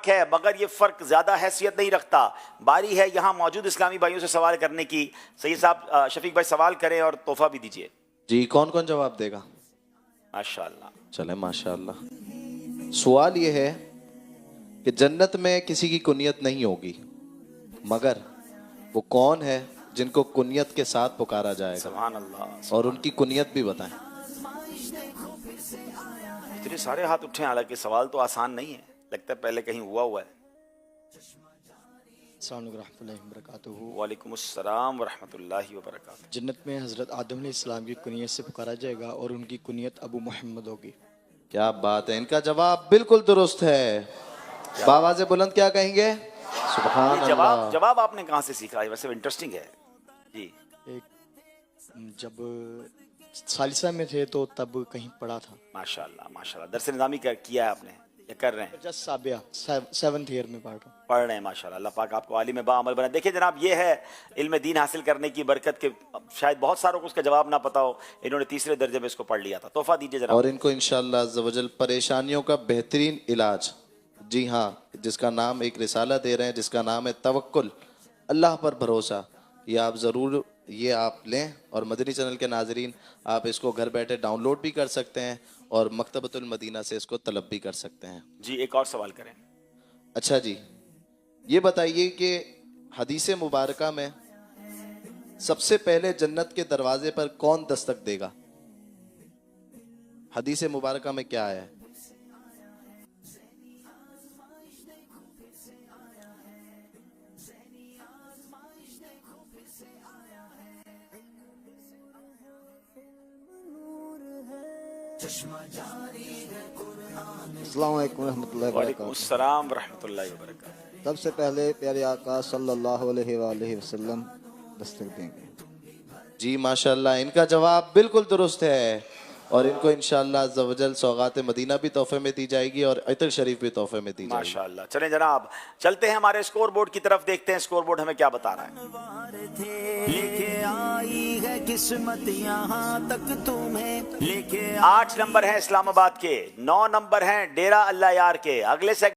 فرق ہے مگر یہ فرق زیادہ حیثیت نہیں رکھتا. باری ہے یہاں موجود اسلامی بھائیوں سے سوال کرنے کی. سید صاحب شفیق بھائی سوال کریں اور تحفہ بھی دیجئے. جی کون کون جواب دے گا؟ ماشاءاللہ. چلیں ماشاءاللہ. سوال یہ ہے کہ جنت میں کسی کی کنیت نہیں ہوگی مگر وہ کون ہے جن کو کنیت کے ساتھ پکارا جائے گا؟ سبحان اللہ. اور ان کی کنیت بھی بتائیں. اتنے سارے ہاتھ اٹھے ہیں، حالانکہ سوال تو آسان نہیں ہے، لگتا ہے پہلے کہیں ہوا ہے. السلام علیکم ورحمۃ اللہ وبرکاتہ. وعلیکم السلام ورحمۃ اللہ وبرکاتہ. جنت میں حضرت آدم علیہ السلام کی کنیت سے پکارا جائے گا اور ان کی کنیت ابو محمد ہوگی. کیا بات ہے، ان کا جواب بالکل درست ہے. بآواز بلند کیا کہیں گے؟ سبحان اللہ. جواب آپ نے کہاں سے سیکھا ہے؟ ویسے انٹرسٹنگ ہے. جی ایک جب ثالثہ میں تھے تو تب کہیں پڑھا تھا. ماشاءاللہ ماشاءاللہ. درس نظامی کیا ہے آپ نے یا کر رہے ہیں؟ جس سابعہ 7th ایئر میں پڑھ رہے ہیں. ماشاءاللہ. اللہ پاک آپ کو عالم با عمل بنا. دیکھیں جناب، یہ ہے علم دین حاصل کرنے کی برکت کے. شاید بہت ساروں کو اس کا جواب نہ پتا ہو، انہوں نے تیسرے درجے میں اس کو پڑھ لیا تھا. تحفہ دیجئے جناب. اور ان کو انشاءاللہ عز و جل پریشانیوں کا بہترین علاج، جی ہاں، جس کا نام ایک رسالہ دے رہے ہیں جس کا نام ہے توکل، اللہ پر بھروسہ. یہ آپ ضرور یہ آپ لیں. اور مدنی چینل کے ناظرین، آپ اس کو گھر بیٹھے ڈاؤن لوڈ بھی کر سکتے ہیں اور مکتبۃ المدینہ سے اس کو طلب بھی کر سکتے ہیں. جی ایک اور سوال کریں. اچھا جی، یہ بتائیے کہ حدیث مبارکہ میں سب سے پہلے جنت کے دروازے پر کون دستک دے گا؟ حدیث مبارکہ میں کیا ہے؟ السلام علیکم ورحمۃ اللہ وعلیکم وبرکاتہ. السلام ورحمۃ اللہ وبرکاتہ. سب سے پہلے پیارے آقا صلی اللہ علیہ وآلہ وسلم دستک دیں گے. جی ماشاءاللہ، ان کا جواب بالکل درست ہے. اور ان کو انشاءاللہ عز و جل سوغات مدینہ بھی تحفے میں دی جائے گی اور عطر شریف بھی تحفے میں دی جائے گی. ماشاءاللہ. چلیں جناب، چلتے ہیں ہمارے اسکور بورڈ کی طرف، دیکھتے ہیں اسکور بورڈ ہمیں کیا بتا رہا ہے. لے کے آئی ہے قسمت یہاں تک تمہیں، لے کے 8 نمبر ہیں اسلام آباد کے، 9 نمبر ہیں ڈیرہ اللہ یار کے. اگلے